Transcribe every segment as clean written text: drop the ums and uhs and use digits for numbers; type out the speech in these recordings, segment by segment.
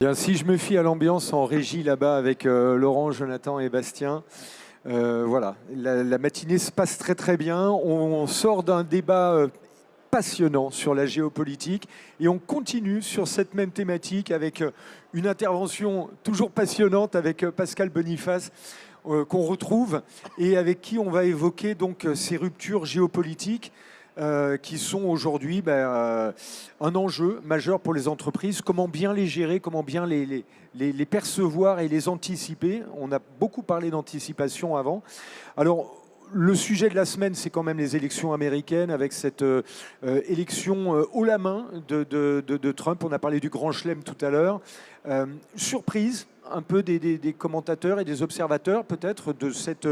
Bien, si je me fie à l'ambiance en régie là-bas avec Laurent, Jonathan et Bastien, voilà, la matinée se passe très très bien. On sort d'un débat passionnant sur la géopolitique et on continue sur cette même thématique avec une intervention toujours passionnante avec Pascal Boniface qu'on retrouve et avec qui on va évoquer donc ces ruptures géopolitiques qui sont aujourd'hui un enjeu majeur pour les entreprises. Comment bien les gérer, comment bien les percevoir et les anticiper. On a beaucoup parlé d'anticipation avant. Alors, le sujet de la semaine, c'est quand même les élections américaines avec cette élection haut la main de Trump. On a parlé du grand chelem tout à l'heure. Surprise un peu des commentateurs et des observateurs peut-être de cette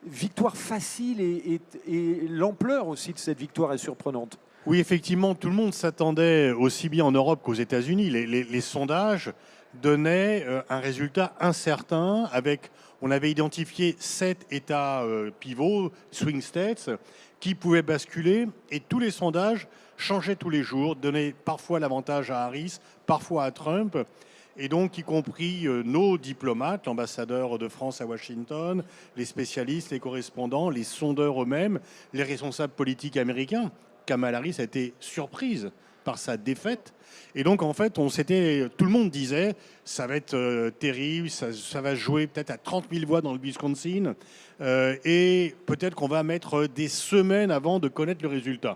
victoire facile et l'ampleur aussi de cette victoire est surprenante. Oui, effectivement, tout le monde s'attendait, aussi bien en Europe qu'aux États-Unis. Les sondages donnaient un résultat incertain avec, on avait identifié 7 États pivots, swing states, qui pouvaient basculer et tous les sondages changeaient tous les jours, donnaient parfois l'avantage à Harris, parfois à Trump. Et donc, y compris nos diplomates, l'ambassadeur de France à Washington, les spécialistes, les correspondants, les sondeurs eux-mêmes, les responsables politiques américains. Kamala Harris a été surprise par sa défaite. Et donc, en fait, tout le monde disait, ça va être terrible, ça va jouer peut-être à 30 000 voix dans le Wisconsin, et peut-être qu'on va mettre des semaines avant de connaître le résultat.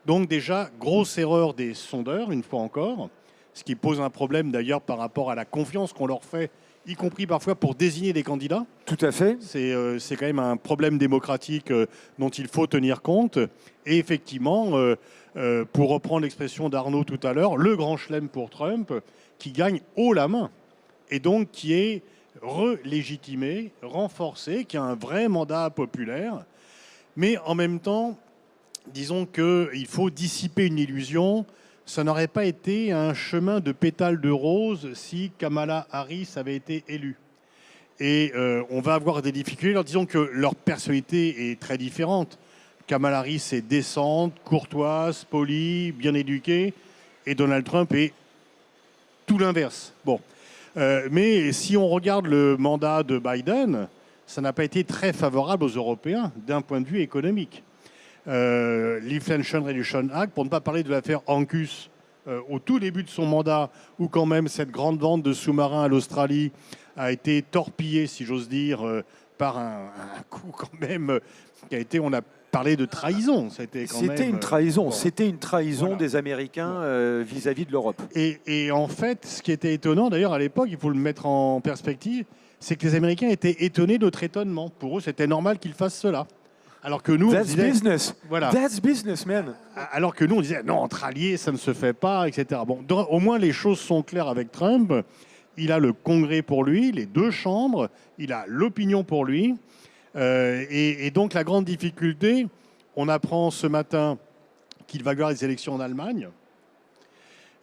Donc déjà, grosse erreur des sondeurs, une fois encore, ce qui pose un problème d'ailleurs par rapport à la confiance qu'on leur fait, y compris parfois pour désigner des candidats. Tout à fait. C'est quand même un problème démocratique dont il faut tenir compte. Et effectivement, pour reprendre l'expression d'Arnaud tout à l'heure, le grand chelem pour Trump qui gagne haut la main et donc qui est relégitimé, renforcé, qui a un vrai mandat populaire. Mais en même temps, disons qu'il faut dissiper une illusion. Ça n'aurait pas été un chemin de pétales de rose si Kamala Harris avait été élue. Et on va avoir des difficultés. Alors, disons que leur personnalité est très différente. Kamala Harris est décente, courtoise, polie, bien éduquée. Et Donald Trump est tout l'inverse. Bon. Mais si on regarde le mandat de Biden, ça n'a pas été très favorable aux Européens d'un point de vue économique. L'Inflation Reduction Act, pour ne pas parler de l'affaire AUKUS au tout début de son mandat, où quand même cette grande vente de sous-marins à l'Australie a été torpillée, si j'ose dire, par un coup quand même qui a été, on a parlé de trahison. C'était une trahison, Voilà. des Américains vis-à-vis de l'Europe. Et en fait, ce qui était étonnant, d'ailleurs à l'époque, il faut le mettre en perspective, c'est que les Américains étaient étonnés de notre étonnement. Pour eux, c'était normal qu'ils fassent cela. Alors que nous, That's business. Voilà. That's business, man. Alors que nous, on disait, non, entre alliés, ça ne se fait pas, etc. Bon, au moins, les choses sont claires avec Trump. Il a le Congrès pour lui, les 2 chambres, il a l'opinion pour lui. Et donc, la grande difficulté, on apprend ce matin qu'il va y avoir les élections en Allemagne.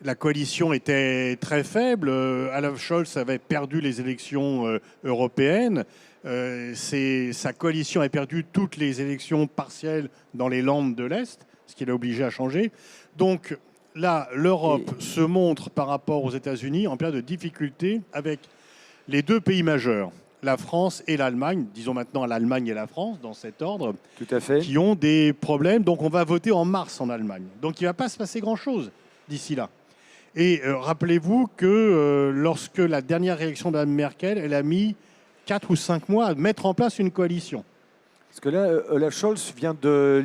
La coalition était très faible. Olaf Scholz avait perdu les élections européennes. Sa coalition a perdu toutes les élections partielles dans les Landes de l'Est, ce qui l'a obligé à changer. Donc là, l'Europe se montre par rapport aux États-Unis en période de difficulté avec les 2 pays majeurs, la France et l'Allemagne, disons maintenant l'Allemagne et la France, dans cet ordre, Tout à fait. qui ont des problèmes. Donc on va voter en mars en Allemagne. Donc il ne va pas se passer grand-chose d'ici là. Et rappelez-vous que lorsque la dernière élection de Mme Merkel, elle a mis 4 ou 5 mois à mettre en place une coalition. Parce que là, Olaf Scholz vient de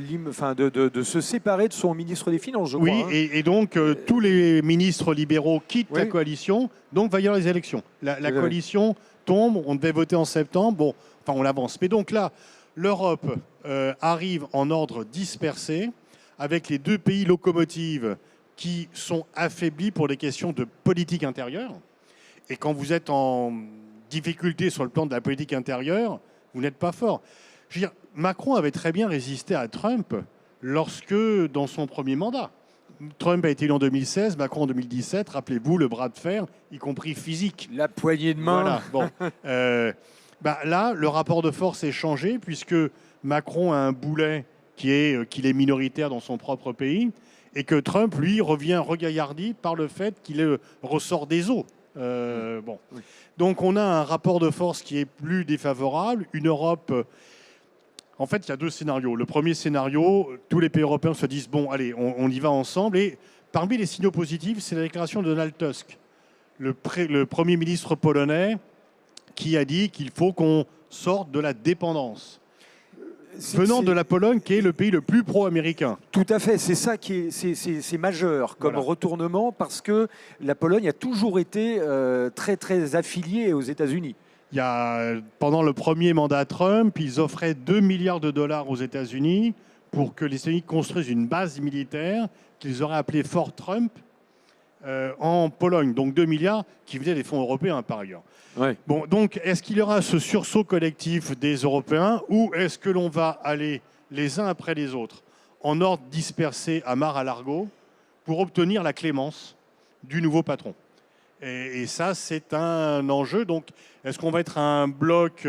se séparer de son ministre des Finances, je crois. Oui, et donc tous les ministres libéraux quittent la coalition, donc va y avoir les élections. La coalition tombe, on devait voter en septembre, bon, enfin on l'avance. Mais donc là, l'Europe arrive en ordre dispersé, avec les 2 pays locomotives qui sont affaiblis pour des questions de politique intérieure. Et quand vous êtes en difficulté sur le plan de la politique intérieure, vous n'êtes pas fort. Je veux dire, Macron avait très bien résisté à Trump lorsque, dans son premier mandat, Trump a été élu en 2016, Macron en 2017, rappelez-vous, le bras de fer, y compris physique. La poignée de main. Voilà, bon. Là, le rapport de force est changé, puisque Macron a un boulet qu'il est minoritaire dans son propre pays, et que Trump, lui, revient regaillardi par le fait qu'il ressort des eaux. Bon. Oui. Donc on a un rapport de force qui est plus défavorable. Une Europe... En fait, il y a deux scénarios. Le premier scénario, tous les pays européens se disent, bon, allez, on y va ensemble. Et parmi les signaux positifs, c'est la déclaration de Donald Tusk, le Premier ministre polonais, qui a dit qu'il faut qu'on sorte de la dépendance. Venant de la Pologne, qui est le pays le plus pro-américain. Tout à fait, c'est ça qui est majeur comme retournement, parce que la Pologne a toujours été très, très affiliée aux États-Unis. Pendant le premier mandat Trump, ils offraient 2 milliards de dollars aux États-Unis pour que les États-Unis construisent une base militaire qu'ils auraient appelée Fort Trump en Pologne. Donc 2 milliards qui venaient des fonds européens par ailleurs. Ouais. Bon, donc est-ce qu'il y aura ce sursaut collectif des Européens ou est-ce que l'on va aller les uns après les autres en ordre dispersé à Mar-a-Lago pour obtenir la clémence du nouveau patron? Et ça, c'est un enjeu. Donc, est-ce qu'on va être un bloc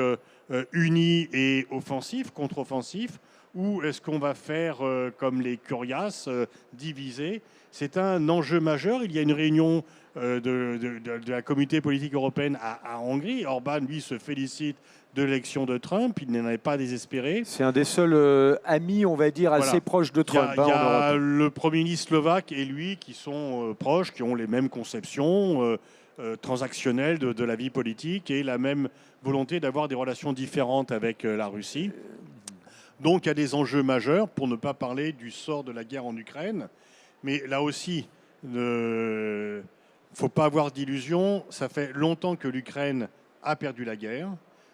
uni et offensif, contre-offensif, ou est-ce qu'on va faire comme les curiaces, divisés? C'est un enjeu majeur. Il y a une réunion de la communauté politique européenne à Hongrie. Orban, lui, se félicite de l'élection de Trump. Il n'en avait pas désespéré. C'est un des seuls amis, on va dire, assez proches de Trump. Il y a le Premier ministre slovaque et lui qui sont proches, qui ont les mêmes conceptions transactionnelles de la vie politique et la même volonté d'avoir des relations différentes avec la Russie. Donc il y a des enjeux majeurs, pour ne pas parler du sort de la guerre en Ukraine. Mais là aussi, il ne faut pas avoir d'illusions. Ça fait longtemps que l'Ukraine a perdu la guerre.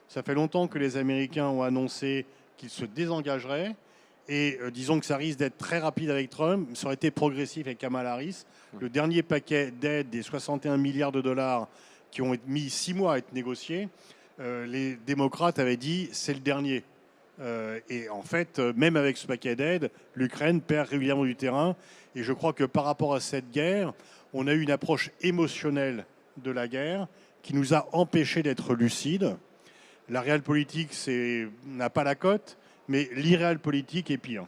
Ça fait longtemps que les Américains ont annoncé qu'ils se désengageraient. Et disons que ça risque d'être très rapide avec Trump. Ça aurait été progressif avec Kamala Harris. Le dernier paquet d'aide des 61 milliards de dollars qui ont mis 6 mois à être négociés, les démocrates avaient dit c'est le dernier. Et en fait, même avec ce paquet d'aide, l'Ukraine perd régulièrement du terrain. Et je crois que par rapport à cette guerre, on a eu une approche émotionnelle de la guerre qui nous a empêchés d'être lucides. La réelle politique n'a pas la cote, mais l'irréel politique est pire.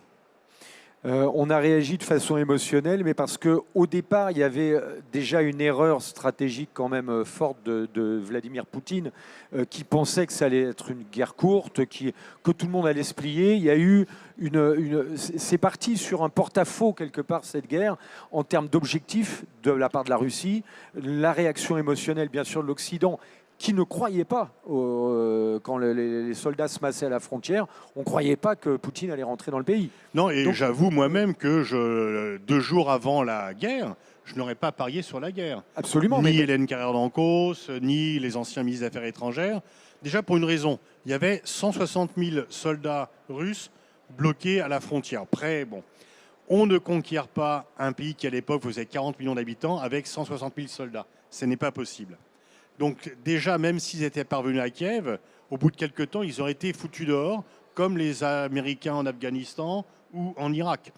On a réagi de façon émotionnelle, mais parce qu'au départ, il y avait déjà une erreur stratégique quand même forte de Vladimir Poutine, qui pensait que ça allait être une guerre courte, que tout le monde allait se plier. Il y a eu c'est parti sur un porte-à-faux quelque part cette guerre en termes d'objectifs de la part de la Russie, la réaction émotionnelle bien sûr de l'Occident, qui ne croyait pas, quand les soldats se massaient à la frontière, on ne croyait pas que Poutine allait rentrer dans le pays. Non, et donc, j'avoue moi-même que 2 jours avant la guerre, je n'aurais pas parié sur la guerre. Absolument. Ni Hélène Carrère d'Ancos, ni les anciens ministres des Affaires étrangères. Déjà pour une raison, il y avait 160 000 soldats russes bloqués à la frontière. On ne conquiert pas un pays qui à l'époque faisait 40 millions d'habitants avec 160 000 soldats. Ce n'est pas possible. Donc déjà, même s'ils étaient parvenus à Kiev, au bout de quelques temps, ils auraient été foutus dehors, comme les Américains en Afghanistan ou en Irak.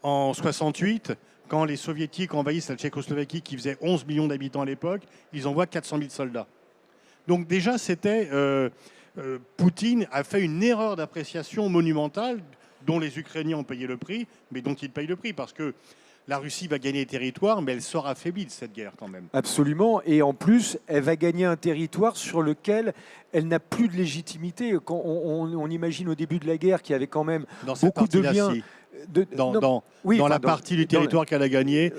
En 68, quand les Soviétiques envahissent la Tchécoslovaquie, qui faisait 11 millions d'habitants à l'époque, ils envoient 400 000 soldats. Donc déjà, Poutine a fait une erreur d'appréciation monumentale dont les Ukrainiens ont payé le prix, mais dont ils payent le prix, parce que la Russie va gagner des territoires, mais elle sort affaiblie de cette guerre quand même. Absolument. Et en plus, elle va gagner un territoire sur lequel elle n'a plus de légitimité. Quand on imagine au début de la guerre qu'il y avait quand même beaucoup de liens. Dans la partie du territoire qu'elle a gagné,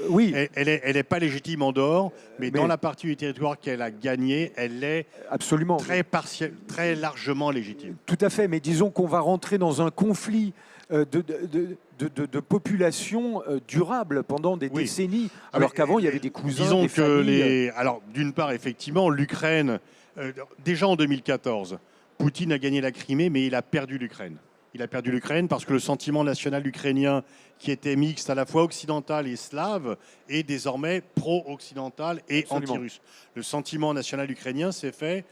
elle n'est pas légitime en dehors, mais dans la partie du territoire qu'elle a gagné, elle est absolument très largement légitime. Tout à fait, mais disons qu'on va rentrer dans un conflit de population durable pendant des décennies, alors qu'avant il y avait des cousins, disons des familles. Alors d'une part, effectivement, l'Ukraine, déjà en 2014, Poutine a gagné la Crimée, mais il a perdu l'Ukraine. Il a perdu l'Ukraine parce que le sentiment national ukrainien, qui était mixte à la fois occidental et slave, est désormais pro-occidental et anti-russe. Le sentiment national ukrainien s'est fait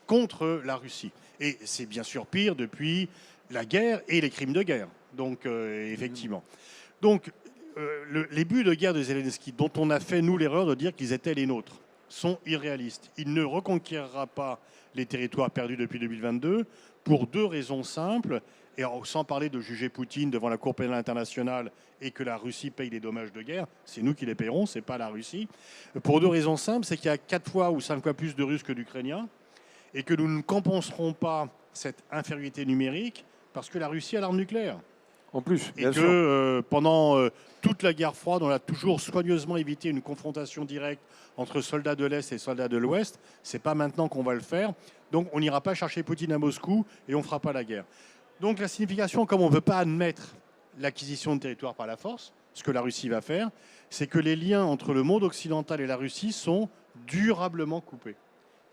contre la Russie. Et c'est bien sûr pire depuis la guerre et les crimes de guerre. Donc, effectivement. Donc, les buts de guerre de Zelensky, dont on a fait, nous, l'erreur de dire qu'ils étaient les nôtres, sont irréalistes. Il ne reconquérera pas les territoires perdus depuis 2022. pour 2 raisons simples, et sans parler de juger Poutine devant la Cour pénale internationale et que la Russie paye les dommages de guerre, c'est nous qui les paierons, c'est pas la Russie. Pour 2 raisons simples, c'est qu'il y a 4 fois ou 5 fois plus de Russes que d'Ukrainiens, et que nous ne compenserons pas cette infériorité numérique parce que la Russie a l'arme nucléaire. En plus, Et bien sûr. que pendant toute la guerre froide, on a toujours soigneusement évité une confrontation directe entre soldats de l'Est et soldats de l'Ouest. C'est pas maintenant qu'on va le faire. Donc on n'ira pas chercher Poutine à Moscou et on ne fera pas la guerre. Donc la signification, comme on ne veut pas admettre l'acquisition de territoire par la force, ce que la Russie va faire, c'est que les liens entre le monde occidental et la Russie sont durablement coupés.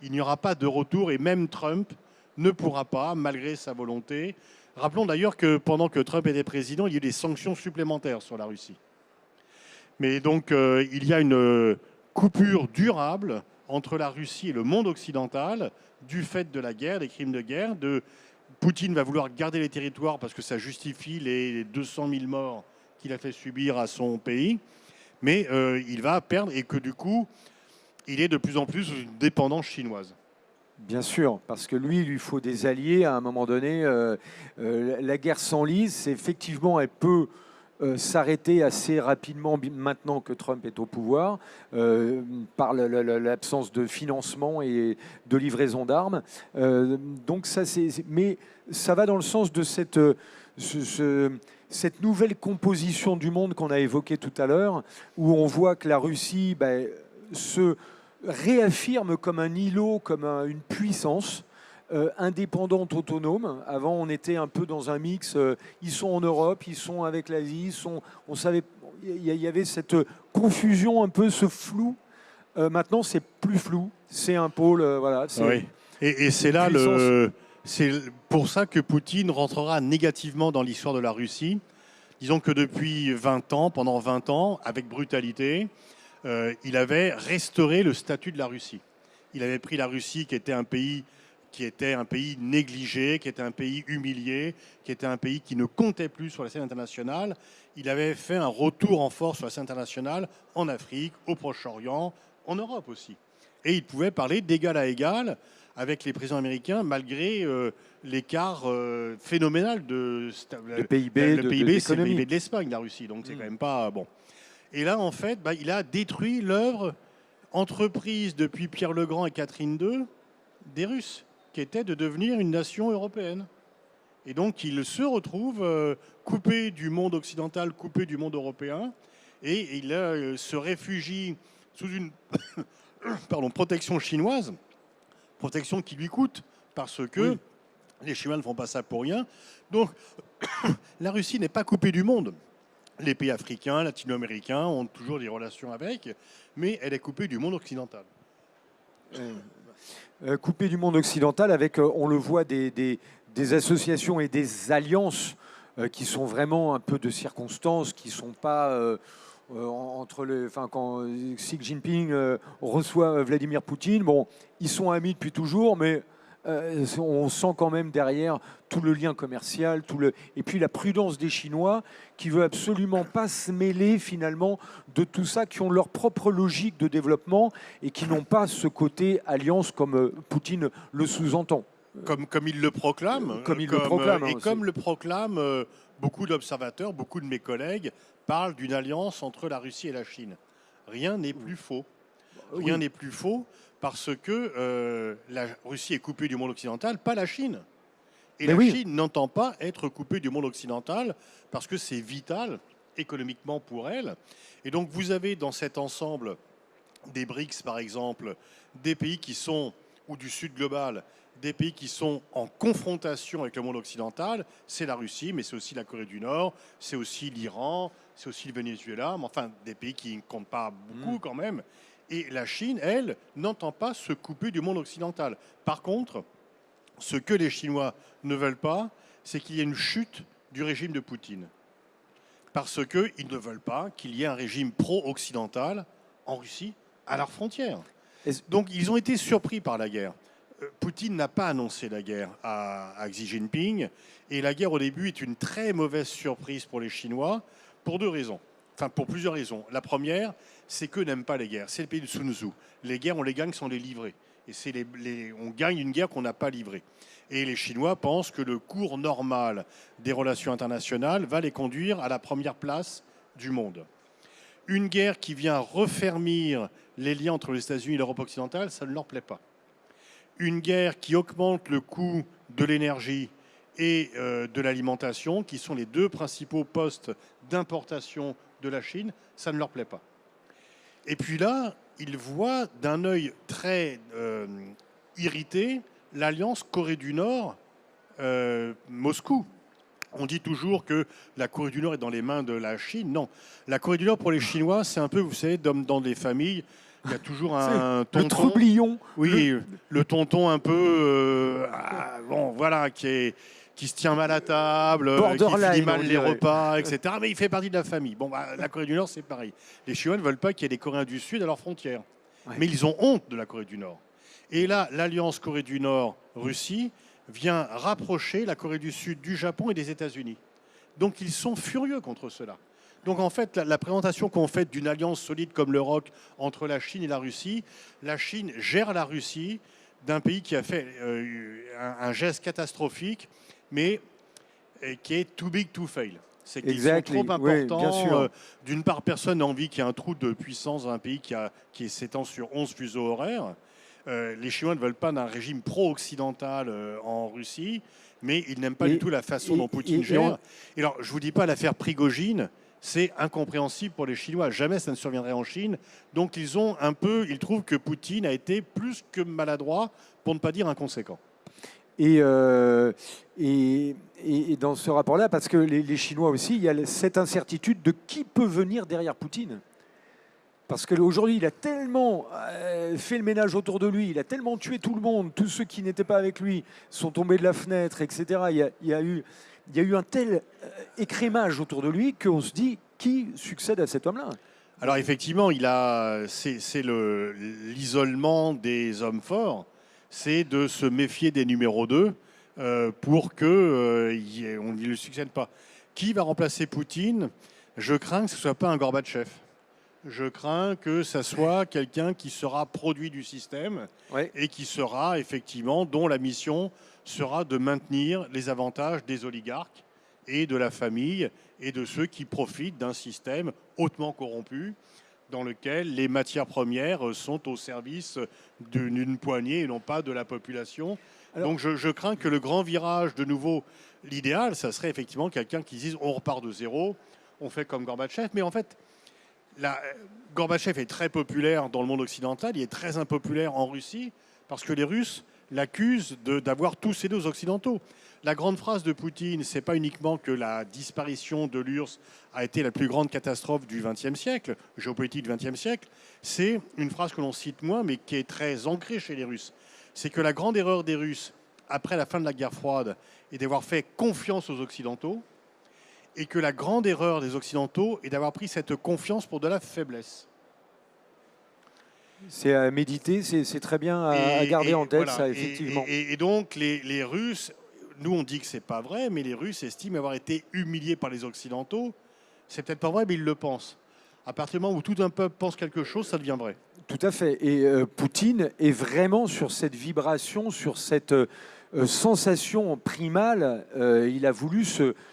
Il n'y aura pas de retour et même Trump ne pourra pas, malgré sa volonté. Rappelons d'ailleurs que pendant que Trump était président, il y a eu des sanctions supplémentaires sur la Russie. Mais donc il y a une coupure durable entre la Russie et le monde occidental du fait de la guerre, des crimes de guerre. Poutine va vouloir garder les territoires parce que ça justifie les 200 000 morts qu'il a fait subir à son pays. Mais il va perdre et que du coup, il est de plus en plus une dépendance chinoise. Bien sûr, parce que lui, il lui faut des alliés à un moment donné. La guerre s'enlise, effectivement, elle peut s'arrêter assez rapidement maintenant que Trump est au pouvoir, par l'absence de financement et de livraison d'armes. Donc ça, mais ça va dans le sens de cette nouvelle composition du monde qu'on a évoquée tout à l'heure, où on voit que la Russie se réaffirme comme un îlot, comme une puissance indépendante, autonome. Avant, on était un peu dans un mix. Ils sont en Europe, ils sont avec l'Asie. On savait, il y avait cette confusion, un peu ce flou. Maintenant, c'est plus flou. C'est un pôle, voilà. Oui. Et c'est là c'est pour ça que Poutine rentrera négativement dans l'histoire de la Russie. Disons que depuis 20 ans, pendant 20 ans, avec brutalité, il avait restauré le statut de la Russie. Il avait pris la Russie qui était un pays négligé, qui était un pays humilié, qui était un pays qui ne comptait plus sur la scène internationale. Il avait fait un retour en force sur la scène internationale en Afrique, au Proche-Orient, en Europe aussi. Et il pouvait parler d'égal à égal avec les présidents américains, malgré l'écart phénoménal de le PIB, le PIB, c'est le l'économie. PIB de l'Espagne, la Russie. Donc c'est quand même pas bon. Et là, en fait, il a détruit l'œuvre entreprise depuis Pierre le Grand et Catherine II des Russes, qui était de devenir une nation européenne. Et donc, il se retrouve coupé du monde occidental, coupé du monde européen, et il se réfugie sous une protection chinoise, protection qui lui coûte, parce que les Chinois ne font pas ça pour rien. Donc, la Russie n'est pas coupée du monde. Les pays africains, latino-américains ont toujours des relations avec, mais elle est coupée du monde occidental. Coupée du monde occidental avec, on le voit, des associations et des alliances qui sont vraiment un peu de circonstances, qui ne sont pas quand Xi Jinping reçoit Vladimir Poutine, bon, ils sont amis depuis toujours, mais on sent quand même derrière tout le lien commercial, et puis la prudence des Chinois qui veut absolument pas se mêler finalement de tout ça, qui ont leur propre logique de développement et qui n'ont pas ce côté alliance comme Poutine le sous-entend. Comme il le proclame. Comme il le proclame. Et comme le proclament beaucoup d'observateurs, beaucoup de mes collègues parlent d'une alliance entre la Russie et la Chine. Rien n'est plus faux. Rien n'est plus faux parce que la Russie est coupée du monde occidental, pas la Chine. Et la Chine n'entend pas être coupée du monde occidental parce que c'est vital économiquement pour elle. Et donc vous avez dans cet ensemble des BRICS, par exemple, des pays qui sont, ou du Sud global, des pays qui sont en confrontation avec le monde occidental. C'est la Russie, mais c'est aussi la Corée du Nord, c'est aussi l'Iran, c'est aussi le Venezuela, mais enfin des pays qui ne comptent pas beaucoup quand même. Et la Chine, elle, n'entend pas se couper du monde occidental. Par contre, ce que les Chinois ne veulent pas, c'est qu'il y ait une chute du régime de Poutine. Parce qu'ils ne veulent pas qu'il y ait un régime pro-occidental en Russie, à leurs frontières. Donc ils ont été surpris par la guerre. Poutine n'a pas annoncé la guerre à Xi Jinping. Et la guerre, au début, est une très mauvaise surprise pour les Chinois, pour 2 raisons. Enfin, pour plusieurs raisons. La première, c'est qu'eux n'aiment pas les guerres. C'est le pays de Sun Tzu. Les guerres, on les gagne sans les livrer. Et on gagne une guerre qu'on n'a pas livrée. Et les Chinois pensent que le cours normal des relations internationales va les conduire à la première place du monde. Une guerre qui vient refermir les liens entre les États-Unis et l'Europe occidentale, ça ne leur plaît pas. Une guerre qui augmente le coût de l'énergie et de l'alimentation, qui sont les deux principaux postes d'importation de la Chine, ça ne leur plaît pas. Et puis là, ils voient d'un œil très irrité l'alliance Corée du Nord-Moscou. On dit toujours que la Corée du Nord est dans les mains de la Chine. Non, la Corée du Nord pour les Chinois, c'est un peu, vous savez, dans des familles, il y a toujours un tonton. Le trublion. Oui, le tonton un peu, bon, voilà, qui se tient mal à table, qui finit mal les repas, etc. Mais il fait partie de la famille. Bon, bah, la Corée du Nord, c'est pareil. Les Chinois ne veulent pas qu'il y ait des Coréens du Sud à leurs frontières. Ouais. Mais ils ont honte de la Corée du Nord. Et là, l'alliance Corée du Nord-Russie vient rapprocher la Corée du Sud du Japon et des États-Unis. Donc ils sont furieux contre cela. Donc en fait, la présentation qu'on fait d'une alliance solide comme le ROC entre la Chine et la Russie gère la Russie d'un pays qui a fait un geste catastrophique, mais qui est too big to fail. C'est qu'ils sont trop importants. Oui, d'une part, personne n'a envie qu'il y ait un trou de puissance dans un pays qui s'étend sur 11 fuseaux horaires. Les Chinois ne veulent pas d'un régime pro-occidental en Russie, mais ils n'aiment pas du tout la façon dont Poutine gère. Et alors, je ne vous dis pas l'affaire Prigojine, c'est incompréhensible pour les Chinois. Jamais ça ne surviendrait en Chine. Donc, ils trouvent que Poutine a été plus que maladroit, pour ne pas dire inconséquent. Et dans ce rapport-là, parce que les Chinois aussi, il y a cette incertitude de qui peut venir derrière Poutine. Parce qu'aujourd'hui, il a tellement fait le ménage autour de lui, il a tellement tué tout le monde, tous ceux qui n'étaient pas avec lui sont tombés de la fenêtre, etc. Il y a eu un tel écrémage autour de lui qu'on se dit qui succède à cet homme-là. Alors effectivement, c'est l'isolement des hommes forts, c'est de se méfier des numéros 2 pour qu'on ne lui succède pas. Qui va remplacer Poutine? Je crains que ce ne soit pas un Gorbatchev. Je crains que ça soit quelqu'un qui sera produit du système et qui sera effectivement, dont la mission sera de maintenir les avantages des oligarques et de la famille et de ceux qui profitent d'un système hautement corrompu dans lequel les matières premières sont au service d'une poignée et non pas de la population. Alors, donc je crains que le grand virage, de nouveau, l'idéal, ça serait effectivement quelqu'un qui dise on repart de zéro, on fait comme Gorbatchev, mais en fait, Gorbatchev est très populaire dans le monde occidental, il est très impopulaire en Russie, parce que les Russes l'accusent d'avoir tous cédé aux Occidentaux. La grande phrase de Poutine, ce n'est pas uniquement que la disparition de l'URSS a été la plus grande catastrophe du XXe siècle, géopolitique du XXe siècle, c'est une phrase que l'on cite moins, mais qui est très ancrée chez les Russes. C'est que la grande erreur des Russes, après la fin de la guerre froide, est d'avoir fait confiance aux Occidentaux, et que la grande erreur des Occidentaux est d'avoir pris cette confiance pour de la faiblesse. C'est à méditer, c'est très bien à garder en tête, voilà, ça, effectivement. Et donc, les Russes, nous on dit que c'est pas vrai, mais les Russes estiment avoir été humiliés par les Occidentaux. C'est peut-être pas vrai, mais ils le pensent. À partir du moment où tout un peuple pense quelque chose, ça devient vrai. Tout à fait. Et Poutine est vraiment sur cette vibration, sur cette sensation primale. Il a voulu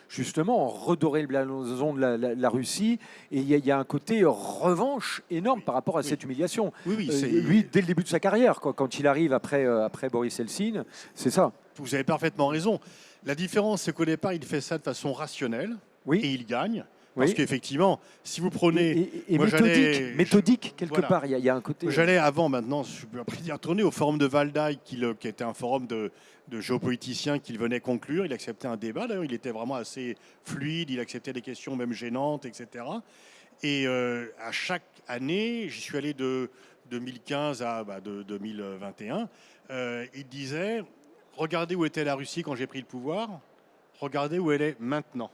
justement redorer le blason de la Russie. Et il y a un côté revanche énorme par rapport à cette humiliation. Oui, lui, dès le début de sa carrière, quand il arrive après Boris Eltsine, c'est ça. Vous avez parfaitement raison. La différence, c'est qu'au départ, il fait ça de façon rationnelle et il gagne. Parce qu'effectivement, si vous prenez... Et moi, méthodique quelque part, il y a un côté... J'allais avant, maintenant, je suis après d'y retourner au forum de Valdai, qui était un forum de géopoliticiens qu'il venait conclure. Il acceptait un débat, d'ailleurs, il était vraiment assez fluide, il acceptait des questions même gênantes, etc. Et à chaque année, j'y suis allé de 2015 à 2021, il disait, regardez où était la Russie quand j'ai pris le pouvoir, regardez où elle est maintenant.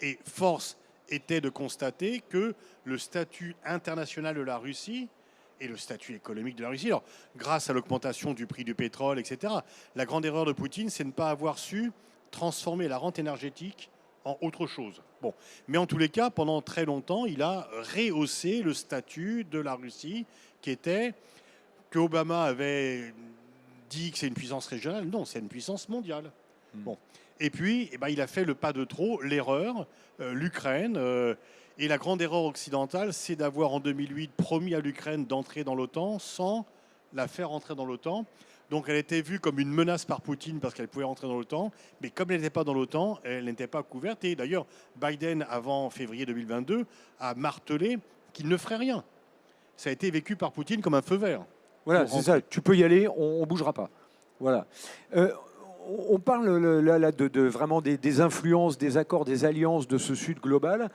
Et force était de constater que le statut international de la Russie et le statut économique de la Russie, alors, grâce à l'augmentation du prix du pétrole, etc., la grande erreur de Poutine, c'est de ne pas avoir su transformer la rente énergétique en autre chose. Bon. Mais en tous les cas, pendant très longtemps, il a rehaussé le statut de la Russie, qui était que Obama avait dit que c'est une puissance régionale. Non, c'est une puissance mondiale. Bon. Et puis, eh ben, il a fait le pas de trop, l'erreur, l'Ukraine. Et la grande erreur occidentale, c'est d'avoir en 2008 promis à l'Ukraine d'entrer dans l'OTAN sans la faire entrer dans l'OTAN. Donc elle était vue comme une menace par Poutine parce qu'elle pouvait entrer dans l'OTAN. Mais comme elle n'était pas dans l'OTAN, elle n'était pas couverte. Et d'ailleurs, Biden, avant février 2022, a martelé qu'il ne ferait rien. Ça a été vécu par Poutine comme un feu vert. Voilà, c'est ça. Tu peux y aller, on ne bougera pas. Voilà. On parle là de vraiment des influences, des accords, des alliances de ce Sud global.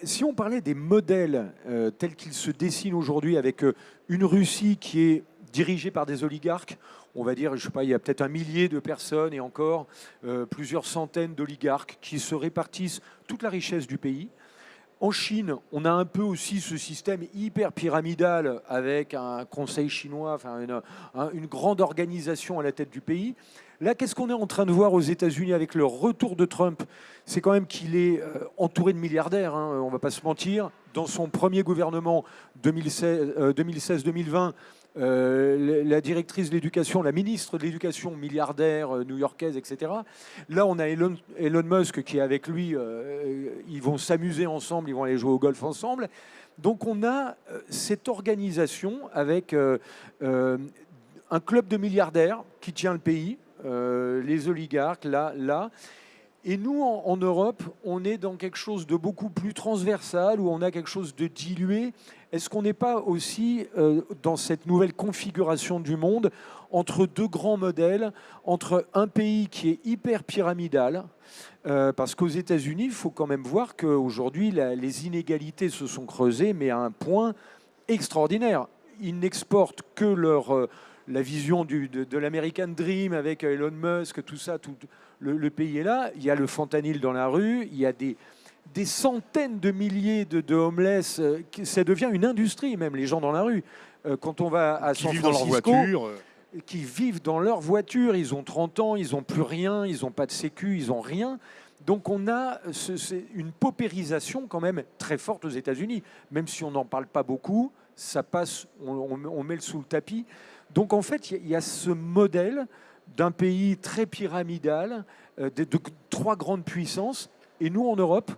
Si on parlait des modèles tels qu'ils se dessinent aujourd'hui avec une Russie qui est dirigée par des oligarques, on va dire, je sais pas, il y a peut-être 1 millier de personnes et encore plusieurs centaines d'oligarques qui se répartissent toute la richesse du pays. En Chine, on a un peu aussi ce système hyper pyramidal avec un conseil chinois, enfin une grande organisation à la tête du pays. Là, qu'est-ce qu'on est en train de voir aux États-Unis avec le retour de Trump? C'est quand même qu'il est entouré de milliardaires, hein, on ne va pas se mentir. Dans son premier gouvernement 2016-2020, la directrice de l'éducation, la ministre de l'éducation, milliardaire new-yorkaise, etc. Là, on a Elon Musk qui est avec lui. Ils vont s'amuser ensemble, ils vont aller jouer au golf ensemble. Donc, on a cette organisation avec un club de milliardaires qui tient le pays, les oligarques, là. Et nous, en Europe, on est dans quelque chose de beaucoup plus transversal, où on a quelque chose de dilué. Est-ce qu'on n'est pas aussi dans cette nouvelle configuration du monde entre deux grands modèles, entre un pays qui est hyper pyramidal, parce qu'aux États-Unis, il faut quand même voir qu'aujourd'hui, les inégalités se sont creusées, mais à un point extraordinaire. Ils n'exportent que la vision de l'American Dream avec Elon Musk, tout ça, le pays est là. Il y a le fentanyl dans la rue, il y a des centaines de milliers de homeless. Ça devient une industrie, même, les gens dans la rue. Quand on va à San Francisco, qui vivent dans leur voiture, ils ont 30 ans, ils n'ont plus rien, ils n'ont pas de sécu, ils n'ont rien. Donc on a une paupérisation quand même très forte aux États-Unis. Même si on n'en parle pas beaucoup, ça passe, on met le sous le tapis. Donc en fait, il y a ce modèle d'un pays très pyramidal, de 3 grandes puissances. Et nous, en Europe,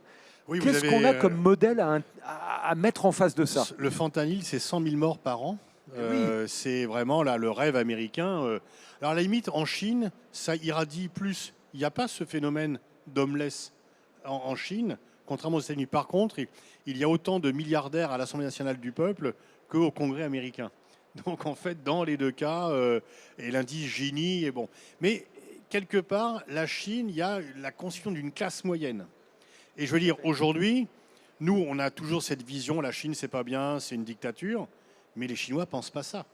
oui, qu'est-ce qu'on a comme modèle à mettre en face de ça? Le fentanyl, c'est 100 000 morts par an. Oui. C'est vraiment là, le rêve américain. Alors à la limite, en Chine, ça irradie plus. Il n'y a pas ce phénomène d'homeless en Chine, contrairement aux États-Unis. Par contre, il y a autant de milliardaires à l'Assemblée nationale du peuple qu'au Congrès américain. Donc en fait, dans les deux cas, et l'indice Gini est bon. Mais quelque part, la Chine, il y a la constitution d'une classe moyenne. Et je veux dire, aujourd'hui, nous, on a toujours cette vision, la Chine, c'est pas bien, c'est une dictature, mais les Chinois pensent pas ça.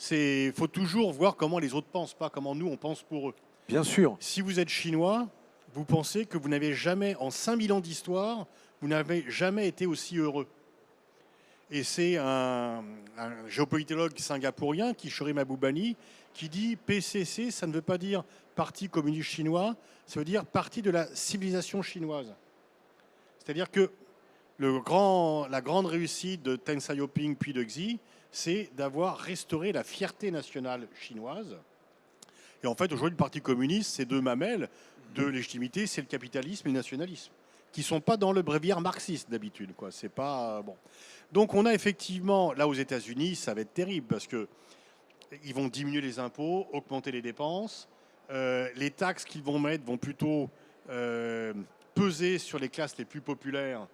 Il faut toujours voir comment les autres pensent, pas comment nous, on pense pour eux. Bien sûr. Si vous êtes Chinois, vous pensez que vous n'avez jamais, en 5000 ans d'histoire, vous n'avez jamais été aussi heureux. Et c'est un géopolitologue singapourien, Kishore Mahbubani, qui dit PCC, ça ne veut pas dire Parti communiste chinois, ça veut dire partie de la civilisation chinoise. C'est-à-dire que la grande réussite de Deng Xiaoping puis de Xi, c'est d'avoir restauré la fierté nationale chinoise. Et en fait, aujourd'hui, le Parti communiste, c'est 2 mamelles de légitimité, c'est le capitalisme et le nationalisme, qui ne sont pas dans le bréviaire marxiste d'habitude, quoi. C'est pas bon. Donc on a effectivement, là aux États-Unis, ça va être terrible parce qu'ils vont diminuer les impôts, augmenter les dépenses. Les taxes qu'ils vont mettre vont plutôt peser sur les classes les plus populaires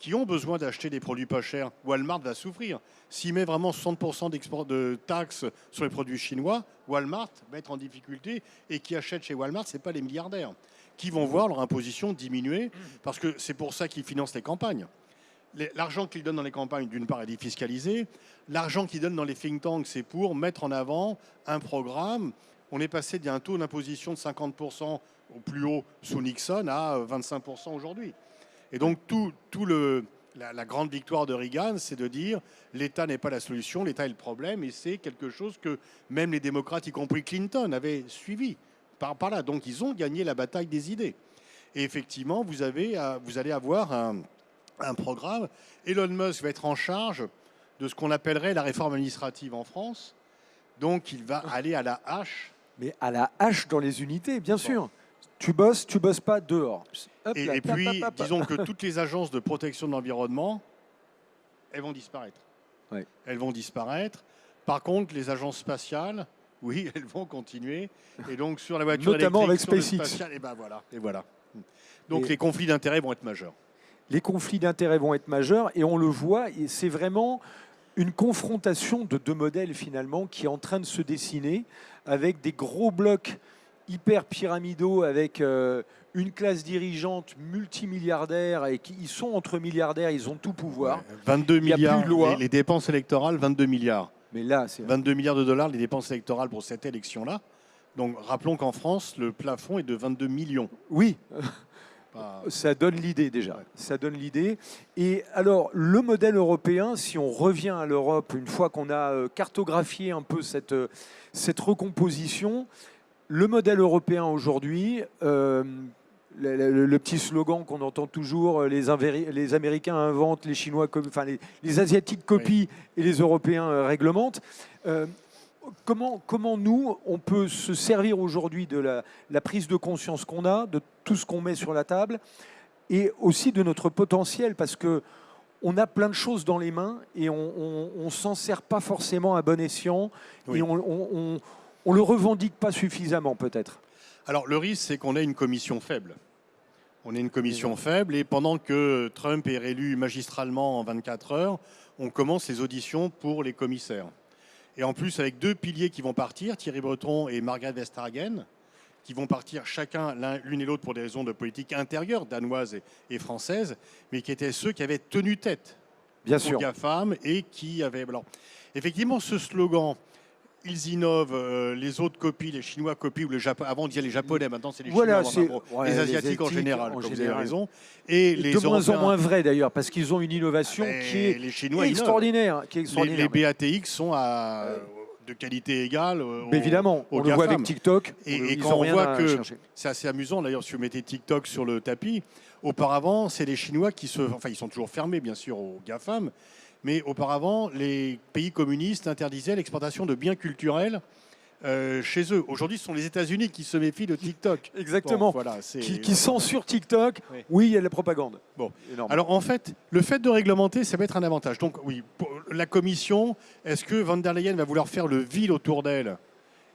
qui ont besoin d'acheter des produits pas chers. Walmart va souffrir. S'il met vraiment 60% de taxes sur les produits chinois, Walmart va être en difficulté. Et qui achètent chez Walmart, ce n'est pas les milliardaires qui vont voir leur imposition diminuer parce que c'est pour ça qu'ils financent les campagnes. L'argent qu'ils donnent dans les campagnes, d'une part, est défiscalisé. L'argent qu'ils donnent dans les think tanks, c'est pour mettre en avant un programme. On est passé d'un taux d'imposition de 50% au plus haut sous Nixon à 25% aujourd'hui. Et donc, la grande victoire de Reagan, c'est de dire l'État n'est pas la solution, l'État est le problème. Et c'est quelque chose que même les démocrates, y compris Clinton, avaient suivi par là. Donc, ils ont gagné la bataille des idées. Et effectivement, vous allez avoir un programme. Elon Musk va être en charge de ce qu'on appellerait la réforme administrative en France. Donc il va aller à la hache. Mais à la hache dans les unités, bien sûr. Tu bosses pas dehors. Hop là, Et puis, hop. disons que toutes les agences de protection de l'environnement, elles vont disparaître. Ouais. Elles vont disparaître. Par contre, les agences spatiales, oui, elles vont continuer. Et donc, sur la voiture Notamment avec électrique, sur le SpaceX. spatial, et voilà. Donc, Et les conflits d'intérêts vont être majeurs. les conflits d'intérêts vont être majeurs et on le voit, et c'est vraiment une confrontation de deux modèles finalement qui est en train de se dessiner avec des gros blocs hyper pyramidaux avec une classe dirigeante multimilliardaire et qui ils sont entre milliardaires, ils ont tout pouvoir. 22 Il y a plus milliards, de loi. les dépenses électorales, 22 milliards. Mais là, c'est 22 milliards de dollars, les dépenses électorales pour cette élection-là. Donc, rappelons qu'en France, le plafond est de 22 millions. oui, Pas- ça donne l'idée déjà. Ouais. Ça donne l'idée. Et alors, le modèle européen, si on revient à l'Europe, une fois qu'on a cartographié un peu cette recomposition, le modèle européen aujourd'hui, le petit slogan qu'on entend toujours, les Américains inventent, les Chinois, enfin les Asiatiques copient et les Européens réglementent. Comment nous, on peut se servir aujourd'hui de la prise de conscience qu'on a, de tout ce qu'on met sur la table, et aussi de notre potentiel, parce que on a plein de choses dans les mains et on ne s'en sert pas forcément à bon escient, Oui. et on le revendique pas suffisamment peut-être. Alors, le risque, c'est qu'on ait une commission faible. On est une commission faible et pendant que Trump est réélu magistralement en 24 heures, on commence les auditions pour les commissaires. Et en plus, avec deux piliers qui vont partir, Thierry Breton et Margrethe Vestager, qui vont partir chacun l'une et l'autre pour des raisons de politique intérieure, danoise et française, mais qui étaient ceux qui avaient tenu tête Bien aux sûr. GAFAM et qui avaient... Alors, effectivement, ce slogan, ils innovent, les autres copient, les Chinois copient, ou les Japonais. Avant on disait les Japonais, maintenant c'est les Voilà, Chinois, c'est- bon, ouais, les les Asiatiques en Asiatiques, général, en comme vous avez général. raison. Et les de moins en Européens, moins vrai d'ailleurs, parce qu'ils ont une innovation mais qui est les Chinois innovent. extraordinaire. Qui est Les extraordinaire. BATX sont de qualité égale Mais évidemment, on le voit avec GAFAM. TikTok. Et ils quand ont on rien voit à que chercher. c'est assez amusant, d'ailleurs, si vous mettez TikTok sur le tapis, auparavant, c'est les Chinois enfin, ils sont toujours fermés, bien sûr, aux GAFAM, mais auparavant, les pays communistes interdisaient l'exportation de biens culturels chez eux. Aujourd'hui, ce sont les États-Unis qui se méfient de TikTok. Exactement. Bon, voilà, Qui censurent TikTok. Oui. Oui, il y a de la propagande. Bon. Énorme. Alors en fait, le fait de réglementer, ça va être un avantage. Donc oui, pour la commission, est-ce que Van der Leyen va vouloir faire le vil autour d'elle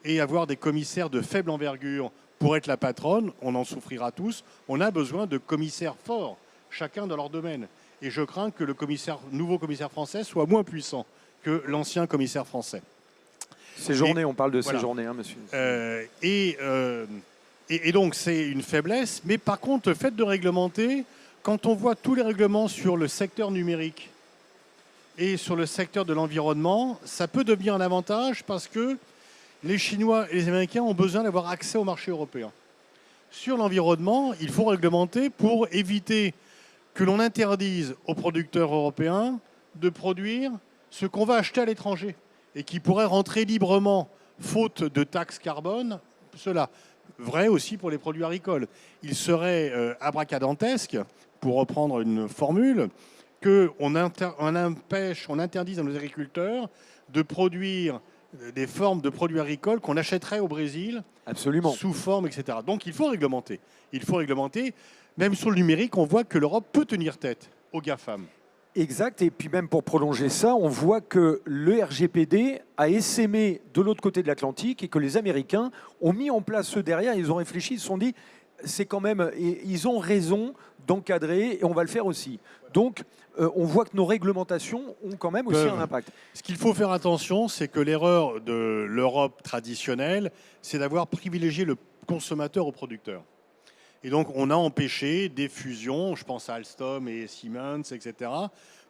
et avoir des commissaires de faible envergure pour être la patronne? On en souffrira tous. On a besoin de commissaires forts, chacun dans leur domaine. Et je crains que le nouveau commissaire français soit moins puissant que l'ancien commissaire français. Ces journées, on parle de voilà. ces journées, hein, monsieur. Et donc, c'est une faiblesse. Mais par contre, le fait de réglementer, quand on voit tous les règlements sur le secteur numérique et sur le secteur de l'environnement, ça peut devenir un avantage parce que les Chinois et les Américains ont besoin d'avoir accès au marché européen. Sur l'environnement, il faut réglementer pour éviter que l'on interdise aux producteurs européens de produire ce qu'on va acheter à l'étranger et qui pourrait rentrer librement, faute de taxes carbone, cela. Vrai aussi pour les produits agricoles. Il serait abracadantesque, pour reprendre une formule, qu'on interdise à nos agriculteurs de produire des formes de produits agricoles qu'on achèterait au Brésil Absolument. sous forme, etc. Donc il faut réglementer. Il faut réglementer. Même sur le numérique, on voit que l'Europe peut tenir tête aux GAFAM. Exact. Et puis même pour prolonger ça, on voit que le RGPD a essaimé de l'autre côté de l'Atlantique et que les Américains ont mis en place ceux derrière. Ils ont réfléchi, ils se sont dit, c'est quand même, ils ont raison d'encadrer et on va le faire aussi. Donc, on voit que nos réglementations ont quand même aussi un impact. Ce qu'il faut faire attention, c'est que l'erreur de l'Europe traditionnelle, c'est d'avoir privilégié le consommateur au producteur. Et donc, on a empêché des fusions, je pense à Alstom et Siemens, etc.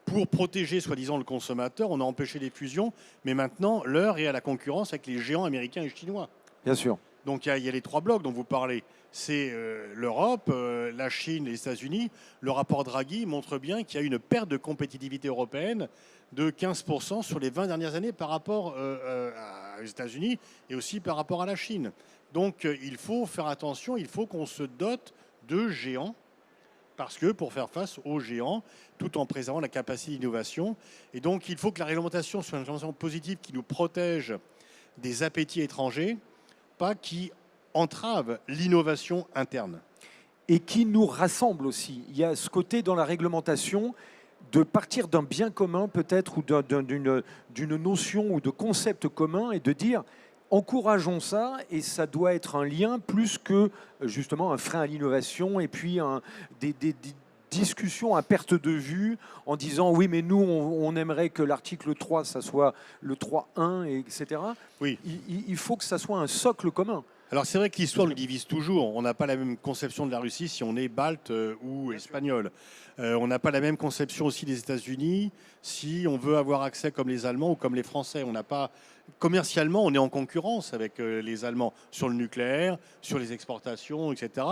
Pour protéger, soi-disant, le consommateur, on a empêché des fusions. Mais maintenant, l'heure est à la concurrence avec les géants américains et chinois. Bien sûr. Donc, il y a les trois blocs dont vous parlez. C'est l'Europe, la Chine, les États-Unis. Le rapport Draghi montre bien qu'il y a une perte de compétitivité européenne de 15% sur les 20 dernières années par rapport aux États-Unis et aussi par rapport à la Chine. Donc il faut faire attention, il faut qu'on se dote de géants Parce que pour faire face aux géants, tout en préservant la capacité d'innovation. Et donc, il faut que la réglementation soit une réglementation positive qui nous protège des appétits étrangers, pas qui entrave l'innovation interne. Et qui nous rassemble aussi. Il y a ce côté dans la réglementation de partir d'un bien commun peut-être ou d'une notion ou de concept commun et de dire encourageons ça et ça doit être un lien plus que justement un frein à l'innovation et puis des discussions à perte de vue en disant oui mais nous on aimerait que l'article 3 ça soit le 3.1 etc. Oui. Il faut que ça soit un socle commun. Alors c'est vrai que l'histoire nous divise toujours. On n'a pas la même conception de la Russie si on est balte ou espagnol. On n'a pas la même conception aussi des États-Unis si on veut avoir accès comme les Allemands ou comme les Français. On n'a pas commercialement, on est en concurrence avec les Allemands sur le nucléaire, sur les exportations, etc.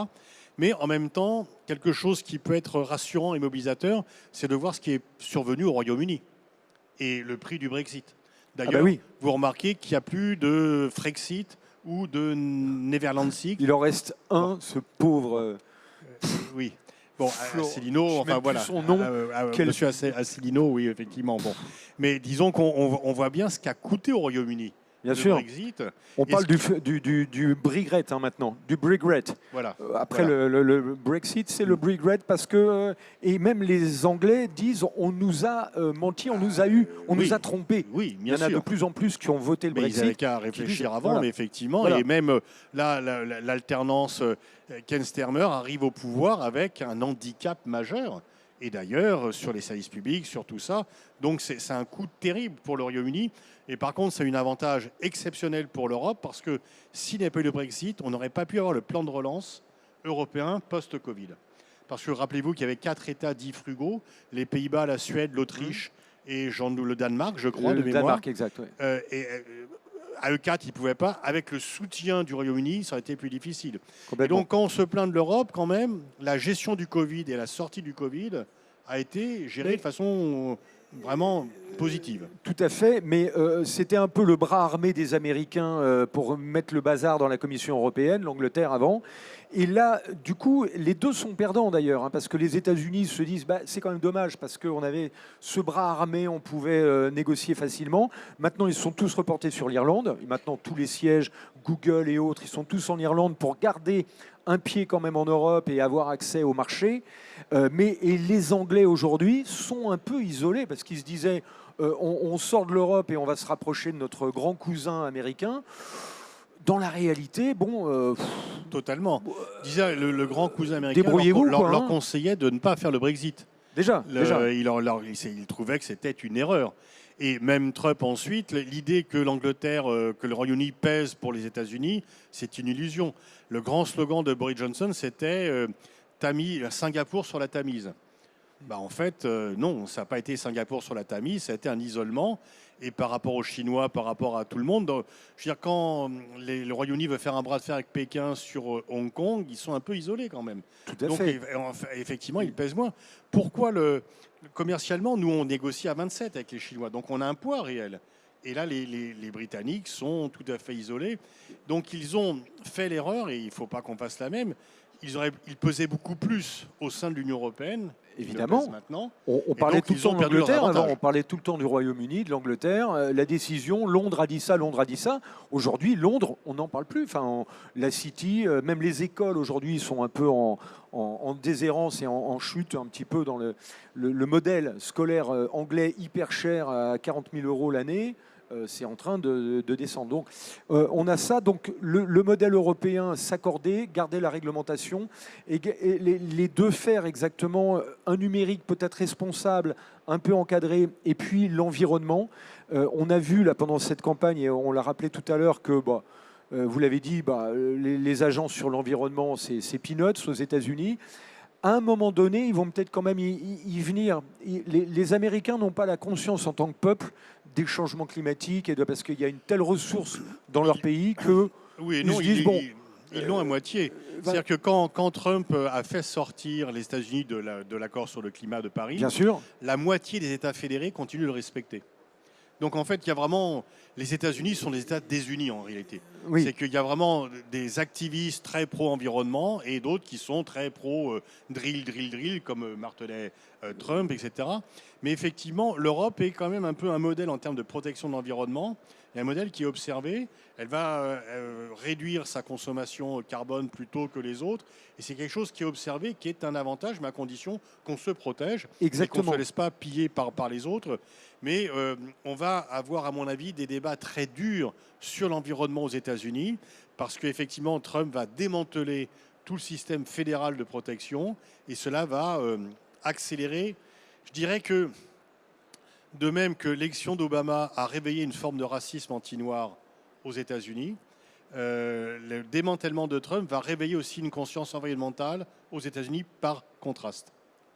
Mais en même temps, quelque chose qui peut être rassurant et mobilisateur, c'est de voir ce qui est survenu au Royaume-Uni et le prix du Brexit. D'ailleurs, oui. vous remarquez qu'il n'y a plus de Frexit ou de Neverlandsik. Il en reste un, ce pauvre... oui. Bon, Asselineau, enfin voilà. Son nom. Monsieur Asselineau, oui, effectivement. Bon. Mais disons qu'on voit bien ce qu'a coûté au Royaume-Uni. Bien sûr. Brexit. On parle du Brexit maintenant, du Brexit. Voilà. Après voilà. Le Brexit, c'est le Brexit parce que, et même les Anglais disent on nous a menti, on nous a eu, on nous a trompés. Oui, bien sûr. Il y en a de plus en plus qui ont voté le Brexit. Ils n'avaient qu'à réfléchir avant, voilà. mais effectivement. Voilà. Et même là, l'alternance Ken Starmer arrive au pouvoir avec un handicap majeur. Et d'ailleurs, sur les services publics, sur tout ça. Donc, c'est un coup terrible pour le Royaume-Uni. Et par contre, c'est un avantage exceptionnel pour l'Europe parce que s'il n'y avait pas eu le Brexit, on n'aurait pas pu avoir le plan de relance européen post-Covid. Parce que rappelez-vous qu'il y avait 4 États dits frugaux, les Pays-Bas, la Suède, l'Autriche et le Danemark, je crois, de mémoire. Le Danemark, exact, oui. À eux 4, ils ne pouvaient pas. Avec le soutien du Royaume-Uni, ça aurait été plus difficile. Et donc, quand on se plaint de l'Europe, quand même, la gestion du Covid et la sortie du Covid a été gérée de façon vraiment positive. Tout à fait, mais c'était un peu le bras armé des Américains pour mettre le bazar dans la Commission européenne, l'Angleterre avant. Et là, du coup, les deux sont perdants d'ailleurs, hein, parce que les États-Unis se disent bah, c'est quand même dommage parce qu'on avait ce bras armé, on pouvait négocier facilement. Maintenant, ils sont tous reportés sur l'Irlande. Et maintenant, tous les sièges, Google et autres, ils sont tous en Irlande pour garder un pied quand même en Europe et avoir accès au marché. Et les Anglais aujourd'hui sont un peu isolés parce qu'ils se disaient on sort de l'Europe et on va se rapprocher de notre grand cousin américain. Dans la réalité, bon... Totalement. Disait le grand cousin américain débrouillez-vous, leur conseillait de ne pas faire le Brexit. Déjà. Il trouvait que c'était une erreur. Et même Trump ensuite, l'idée que l'Angleterre, que le Royaume-Uni pèse pour les États-Unis, c'est une illusion. Le grand slogan de Boris Johnson, c'était Singapour sur la Tamise. Bah, en fait, non, ça n'a pas été Singapour sur la Tamise, ça a été un isolement. Et par rapport aux Chinois, par rapport à tout le monde, je veux dire, quand le Royaume-Uni veut faire un bras de fer avec Pékin sur Hong Kong, ils sont un peu isolés quand même. Tout à fait. Effectivement, ils pèsent moins. Pourquoi commercialement, nous, on négocie à 27 avec les Chinois, donc on a un poids réel. Et là, les Britanniques sont tout à fait isolés. Donc ils ont fait l'erreur, et il ne faut pas qu'on fasse la même. Ils pesaient beaucoup plus au sein de l'Union européenne. Évidemment. Maintenant. On parlait tout le temps de l'Angleterre avant, on parlait tout le temps du Royaume-Uni, de l'Angleterre. La décision, Londres a dit ça, Londres a dit ça. Aujourd'hui, Londres, on n'en parle plus. Enfin, la City, même les écoles aujourd'hui sont un peu en déshérence et en chute un petit peu dans le modèle scolaire anglais hyper cher à 40 000 € l'année. C'est en train de descendre. Donc, on a ça. Donc, le modèle européen s'accorder, garder la réglementation et les deux faire exactement un numérique peut-être responsable, un peu encadré, et puis l'environnement. On a vu là pendant cette campagne, et on l'a rappelé tout à l'heure, que vous l'avez dit, les agences sur l'environnement, c'est peanuts aux États-Unis. À un moment donné, ils vont peut-être quand même y venir. Les Américains n'ont pas la conscience en tant que peuple des changements climatiques parce qu'il y a une telle ressource dans leur pays que ils se disent bon. Ils l'ont à moitié. C'est-à-dire que quand Trump a fait sortir les États-Unis de l'accord sur le climat de Paris, bien sûr, la moitié des États fédérés continuent de le respecter. Donc en fait, il y a vraiment... Les États-Unis sont des États désunis en réalité. Oui. C'est qu'il y a vraiment des activistes très pro-environnement et d'autres qui sont très pro-drill, comme martelait Trump, etc. Mais effectivement, l'Europe est quand même un peu un modèle en termes de protection de l'environnement. Il y a un modèle qui est observé. Elle va réduire sa consommation carbone plus tôt que les autres. Et c'est quelque chose qui est observé, qui est un avantage, mais à condition qu'on se protège et qu'on ne se laisse pas piller par les autres. Mais on va avoir, à mon avis, des débats très durs sur l'environnement aux États-Unis, parce qu'effectivement, Trump va démanteler tout le système fédéral de protection, et cela va accélérer. Je dirais que, de même que l'élection d'Obama a réveillé une forme de racisme anti-noir aux États-Unis, le démantèlement de Trump va réveiller aussi une conscience environnementale aux États-Unis par contraste.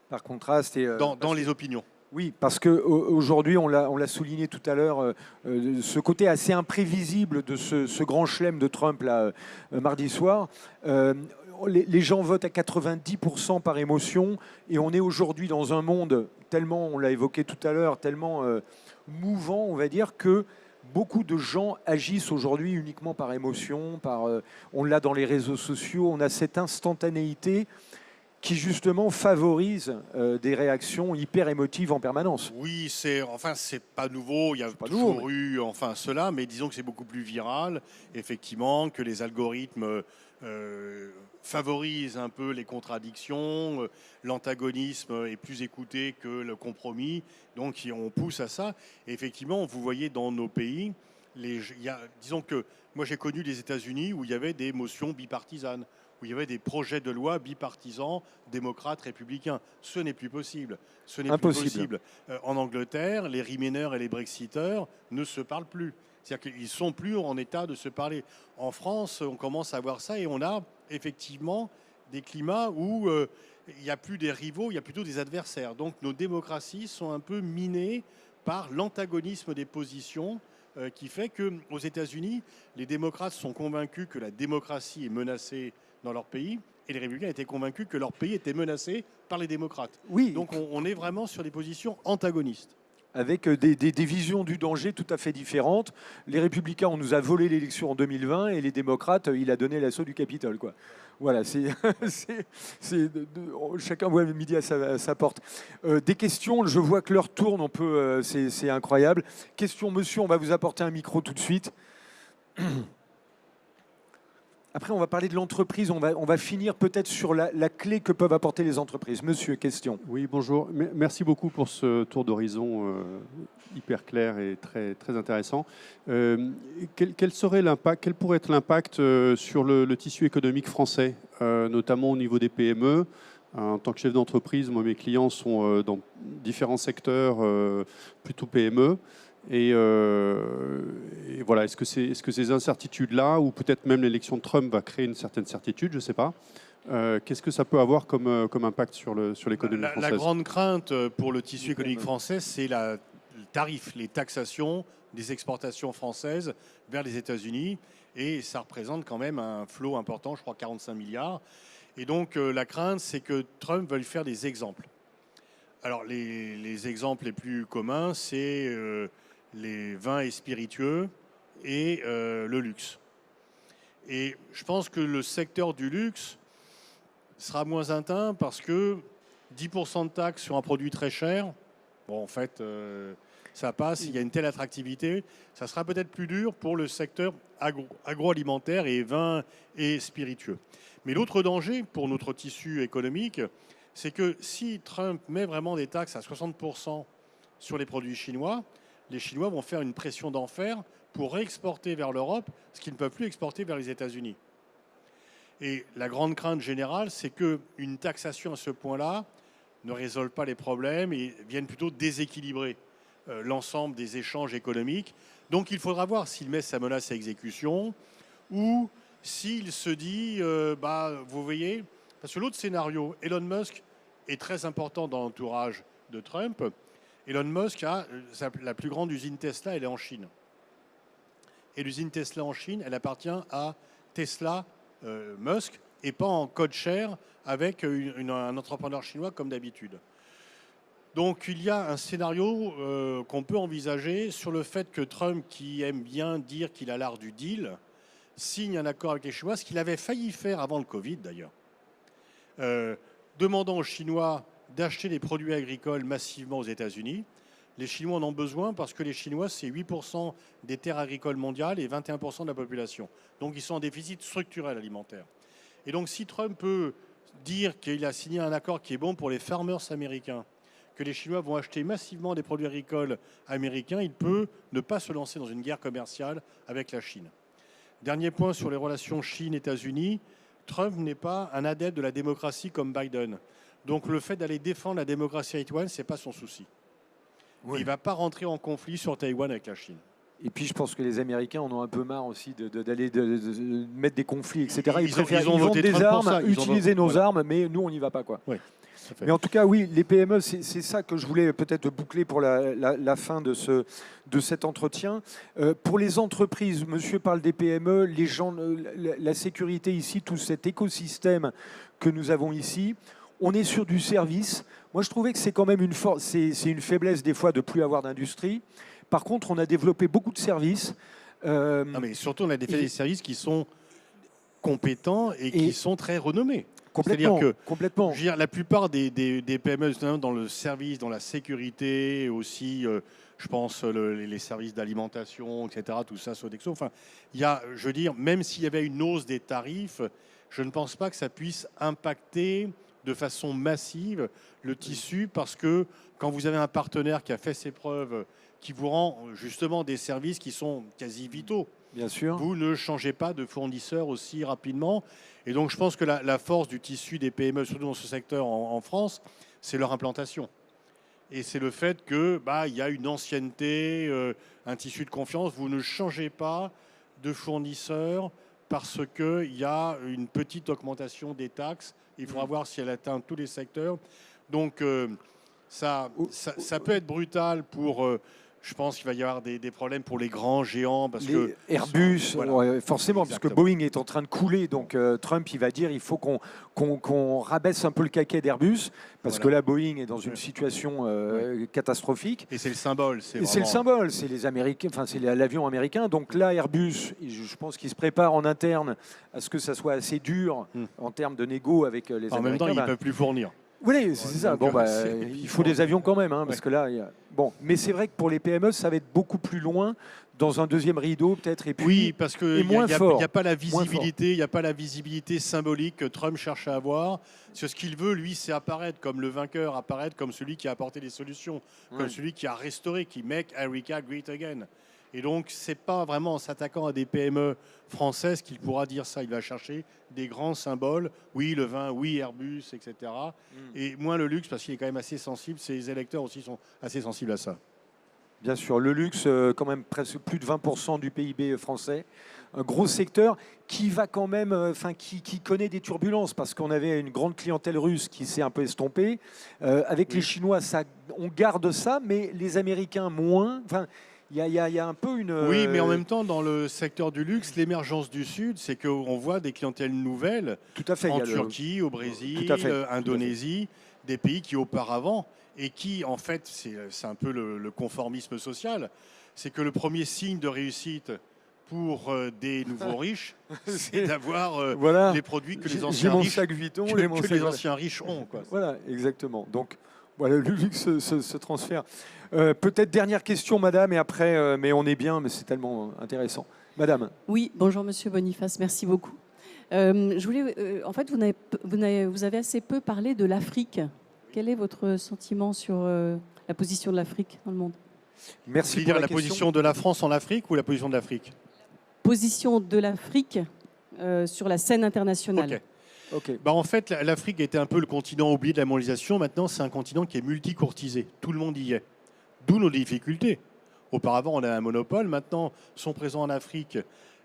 Par contraste. Et, dans les opinions. Oui, parce qu'aujourd'hui, on l'a souligné tout à l'heure, ce côté assez imprévisible de ce grand chelem de Trump là, mardi soir. Les gens votent à 90% par émotion, et on est aujourd'hui dans un monde tellement, on l'a évoqué tout à l'heure, tellement mouvant, on va dire, que beaucoup de gens agissent aujourd'hui uniquement par émotion. On l'a dans les réseaux sociaux, on a cette instantanéité qui justement favorise des réactions hyper émotives en permanence. Oui, c'est pas nouveau, il y a toujours eu cela, mais disons que c'est beaucoup plus viral, effectivement, que les algorithmes favorisent un peu les contradictions, l'antagonisme est plus écouté que le compromis, donc on pousse à ça. Et effectivement, vous voyez dans nos pays, disons que moi j'ai connu les États-Unis où il y avait des motions bipartisanes, où il y avait des projets de loi bipartisans, démocrates, républicains. Ce n'est plus possible. Ce n'est plus possible. En Angleterre, les Remainers et les Brexiteurs ne se parlent plus. C'est-à-dire qu'ils ne sont plus en état de se parler. En France, on commence à voir ça et on a effectivement des climats où il n'y a plus des rivaux, il y a plutôt des adversaires. Donc nos démocraties sont un peu minées par l'antagonisme des positions qui fait qu'aux États-Unis, les démocrates sont convaincus que la démocratie est menacée dans leur pays, et les républicains étaient convaincus que leur pays était menacé par les démocrates. Oui. Donc on est vraiment sur des positions antagonistes. Avec des visions du danger tout à fait différentes. Les républicains, on nous a volé l'élection en 2020, et les démocrates, il a donné l'assaut du Capitole, quoi. Voilà, chacun voit midi à sa porte. Des questions, je vois que l'heure tourne, c'est incroyable. Question, monsieur, on va vous apporter un micro tout de suite. Après, on va parler de l'entreprise. On va finir peut-être sur la clé que peuvent apporter les entreprises. Monsieur, question. Oui, bonjour. Merci beaucoup pour ce tour d'horizon hyper clair et très, très intéressant. Quel serait l'impact, quel pourrait être l'impact sur le tissu économique français, notamment au niveau des PME? En tant que chef d'entreprise, moi, mes clients sont dans différents secteurs, plutôt PME. Et voilà, est-ce que ces incertitudes-là, ou peut-être même l'élection de Trump va créer une certaine certitude, je ne sais pas, qu'est-ce que ça peut avoir comme impact sur l'économie française? La grande crainte pour le tissu économique français, c'est le tarif, les taxations des exportations françaises vers les États-Unis. Et ça représente quand même un flot important, je crois 45 milliards. Et donc la crainte, c'est que Trump veuille faire des exemples. Alors les exemples les plus communs, c'est les vins et spiritueux et le luxe. Et je pense que le secteur du luxe sera moins atteint parce que 10% de taxes sur un produit très cher, bon, en fait, ça passe, il y a une telle attractivité, ça sera peut-être plus dur pour le secteur agroalimentaire et vin et spiritueux. Mais l'autre danger pour notre tissu économique, c'est que si Trump met vraiment des taxes à 60% sur les produits chinois, les Chinois vont faire une pression d'enfer pour réexporter vers l'Europe ce qu'ils ne peuvent plus exporter vers les États-Unis. Et la grande crainte générale, c'est qu'une taxation à ce point-là ne résolve pas les problèmes et vienne plutôt déséquilibrer l'ensemble des échanges économiques. Donc il faudra voir s'il met sa menace à exécution ou s'il se dit, vous voyez, parce que l'autre scénario, Elon Musk est très important dans l'entourage de Trump. Elon Musk a la plus grande usine Tesla, elle est en Chine. Et l'usine Tesla en Chine, elle appartient à Tesla Musk et pas en code share avec un entrepreneur chinois comme d'habitude. Donc il y a un scénario qu'on peut envisager sur le fait que Trump, qui aime bien dire qu'il a l'art du deal, signe un accord avec les Chinois, ce qu'il avait failli faire avant le Covid d'ailleurs, demandant aux Chinois d'acheter des produits agricoles massivement aux États-Unis. Les Chinois en ont besoin parce que les Chinois, c'est 8% des terres agricoles mondiales et 21% de la population. Donc ils sont en déficit structurel alimentaire. Et donc si Trump peut dire qu'il a signé un accord qui est bon pour les farmers américains, que les Chinois vont acheter massivement des produits agricoles américains, il peut ne pas se lancer dans une guerre commerciale avec la Chine. Dernier point sur les relations Chine-États-Unis, Trump n'est pas un adepte de la démocratie comme Biden. Donc le fait d'aller défendre la démocratie à Taïwan, ce n'est pas son souci. Oui. Il ne va pas rentrer en conflit sur Taïwan avec la Chine. Et puis je pense que les Américains en ont un peu marre aussi d'aller de mettre des conflits, etc. Ils ont vendre des armes, utiliser nos voilà. armes, mais nous on n'y va pas, quoi. Oui. Mais en tout cas, oui, les PME, c'est ça que je voulais peut-être boucler pour la fin de cet entretien. Pour les entreprises, monsieur parle des PME, les gens, la sécurité ici, tout cet écosystème que nous avons ici, on est sur du service. Moi, je trouvais que c'est quand même une force, c'est une faiblesse des fois de ne plus avoir d'industrie. Par contre, on a développé beaucoup de services. Non, mais surtout, on a des services qui sont compétents et qui sont très renommés. Complètement. C'est-à-dire que complètement. Je veux dire, la plupart des PME, dans le service, dans la sécurité, aussi, je pense, les services d'alimentation, etc., tout ça, Sodexo. Enfin, il y a, je veux dire, même s'il y avait une hausse des tarifs, je ne pense pas que ça puisse impacter de façon massive le tissu, parce que quand vous avez un partenaire qui a fait ses preuves, qui vous rend justement des services qui sont quasi vitaux, bien sûr, vous ne changez pas de fournisseur aussi rapidement. Et donc je pense que la force du tissu des PME, surtout dans ce secteur en France, c'est leur implantation. Et c'est le fait qu'il y a une ancienneté, un tissu de confiance. Vous ne changez pas de fournisseur parce qu'il y a une petite augmentation des taxes. Il faudra voir si elle atteint tous les secteurs. Donc ça peut être brutal pour... je pense qu'il va y avoir des problèmes pour les grands géants. Parce que Airbus, voilà. Ouais, forcément, Exactement. parce que Boeing est en train de couler. Donc Trump, il va dire il faut qu'on rabaisse un peu le caquet d'Airbus, parce que là, Boeing est dans une situation catastrophique. Et c'est le symbole. C'est le symbole, c'est les Américains, enfin c'est l'avion américain. Donc là, Airbus, je pense qu'il se prépare en interne à ce que ça soit assez dur en termes de négo avec les Américains. En même temps, ils ne peuvent plus fournir. Oui, c'est ça. Bon, il faut des avions quand même, parce que là, bon. Mais c'est vrai que pour les PME, ça va être beaucoup plus loin, dans un deuxième rideau peut-être, et puis oui, parce que il n'y a pas la visibilité, il n'y a pas la visibilité symbolique que Trump cherche à avoir. Ce qu'il veut, lui, c'est apparaître comme le vainqueur, apparaître comme celui qui a apporté des solutions, comme celui qui a restauré, qui make America great again. Et donc, c'est pas vraiment en s'attaquant à des PME françaises qu'il pourra dire ça. Il va chercher des grands symboles. Oui, le vin, oui, Airbus, etc. Et moins le luxe, parce qu'il est quand même assez sensible. Ses électeurs aussi sont assez sensibles à ça. Bien sûr, le luxe, quand même presque plus de 20% du PIB français. Un gros secteur qui va quand même, qui connaît des turbulences, parce qu'on avait une grande clientèle russe qui s'est un peu estompée. Avec les Chinois, on garde ça, mais les Américains moins. Il y a un peu une... Oui, mais en même temps, dans le secteur du luxe, l'émergence du Sud, c'est qu'on voit des clientèles nouvelles tout à fait, en Turquie, au Brésil, Indonésie, des pays qui auparavant, et qui, en fait, c'est un peu le conformisme social, c'est que le premier signe de réussite pour des nouveaux riches, c'est d'avoir les produits que les anciens riches, les anciens riches ont. Quoi. Voilà, exactement. Donc, voilà, le luxe se transfère. Peut-être dernière question, madame, et après, mais on est bien, mais c'est tellement intéressant. Madame. Oui, bonjour monsieur Boniface, merci beaucoup. Je voulais, en fait, vous avez assez peu parlé de l'Afrique. Quel est votre sentiment sur la position de l'Afrique dans le monde? Merci pour la question. Position de la France en Afrique ou la position de l'Afrique? Position de l'Afrique sur la scène internationale. Okay. En fait, l'Afrique était un peu le continent oublié de la mondialisation. Maintenant, c'est un continent qui est multicourtisé. Tout le monde y est. D'où nos difficultés. Auparavant, on avait un monopole. Maintenant, sont présents en Afrique.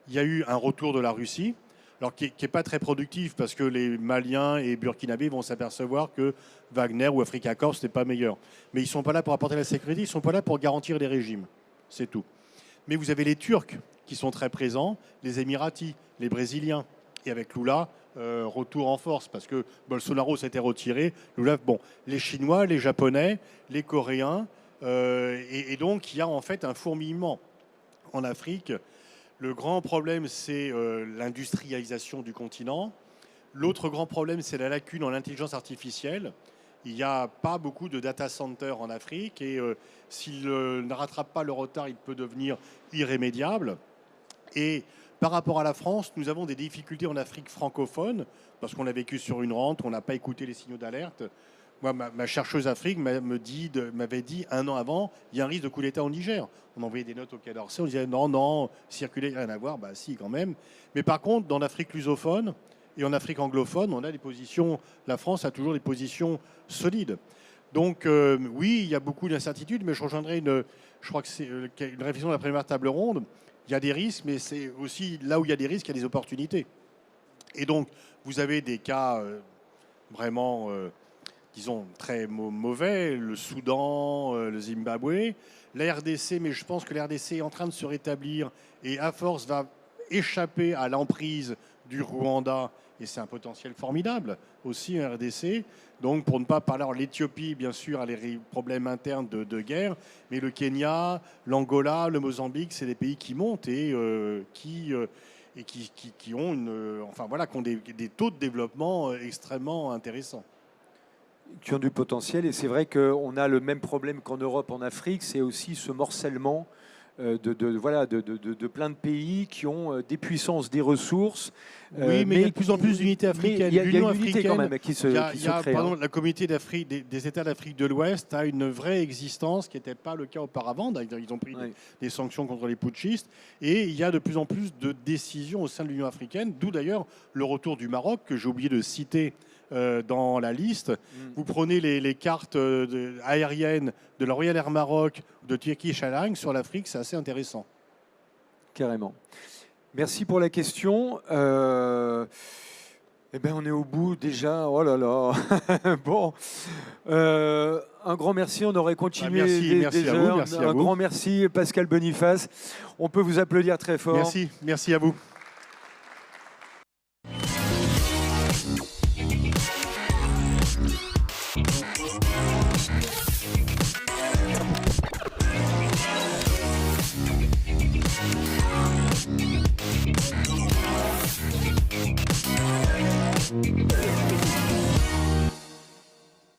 Il y a eu un retour de la Russie, alors qui n'est pas très productif, parce que les Maliens et Burkinabés vont s'apercevoir que Wagner ou Africa Corps, ce n'est pas meilleur. Mais ils ne sont pas là pour apporter la sécurité, ils ne sont pas là pour garantir les régimes. C'est tout. Mais vous avez les Turcs qui sont très présents, les Émiratis, les Brésiliens. Et avec Lula, retour en force parce que Bolsonaro s'était retiré. Nous là, bon, les Chinois, les Japonais, les Coréens, et donc il y a en fait un fourmillement en Afrique. Le grand problème, c'est l'industrialisation du continent. L'autre grand problème, c'est la lacune en intelligence artificielle. Il n'y a pas beaucoup de data centers en Afrique et s'il ne rattrape pas le retard, il peut devenir irrémédiable. Et par rapport à la France, nous avons des difficultés en Afrique francophone parce qu'on a vécu sur une rente, on n'a pas écouté les signaux d'alerte. Moi, ma chercheuse Afrique m'avait dit 1 an avant, il y a un risque de coup d'État au Niger. On envoyait des notes au Quai d'Orsay, on disait non, circuler, rien à voir. Bah si, quand même. Mais par contre, dans l'Afrique lusophone et en Afrique anglophone, on a des positions, la France a toujours des positions solides. Donc oui, il y a beaucoup d'incertitudes, mais je rejoindrai je crois que c'est une réflexion de la première table ronde. Il y a des risques, mais c'est aussi là où il y a des risques, il y a des opportunités. Et donc, vous avez des cas vraiment, disons, très mauvais, le Soudan, le Zimbabwe, la RDC, mais je pense que la RDC est en train de se rétablir et à force va échapper à l'emprise du Rwanda, et c'est un potentiel formidable aussi en RDC. Donc pour ne pas parler, alors l'Éthiopie bien sûr a les problèmes internes de guerre, mais le Kenya, l'Angola, le Mozambique, c'est des pays qui montent et qui ont enfin voilà, qui ont des taux de développement extrêmement intéressants. Qui ont du potentiel. Et c'est vrai qu'on a le même problème qu'en Europe, en Afrique, c'est aussi ce morcellement de plein de pays qui ont des puissances, des ressources. Oui, mais il y a de plus en plus d'unités africaines. Il y a une unité quand même qui se crée. Pardon, la communauté des États d'Afrique de l'Ouest a une vraie existence qui n'était pas le cas auparavant. Ils ont pris des sanctions contre les putschistes. Et il y a de plus en plus de décisions au sein de l'Union africaine, d'où d'ailleurs le retour du Maroc, que j'ai oublié de citer dans la liste. Vous prenez les cartes aériennes de la Royal Air Maroc, de Turkish Airlines sur l'Afrique, c'est assez intéressant. Carrément. Merci pour la question. Eh ben, on est au bout déjà. Oh là là. Bon. Un grand merci. On aurait continué merci des à heures. vous. Merci à un vous. grand merci, Pascal Boniface. On peut vous applaudir très fort. Merci à vous. Yeah.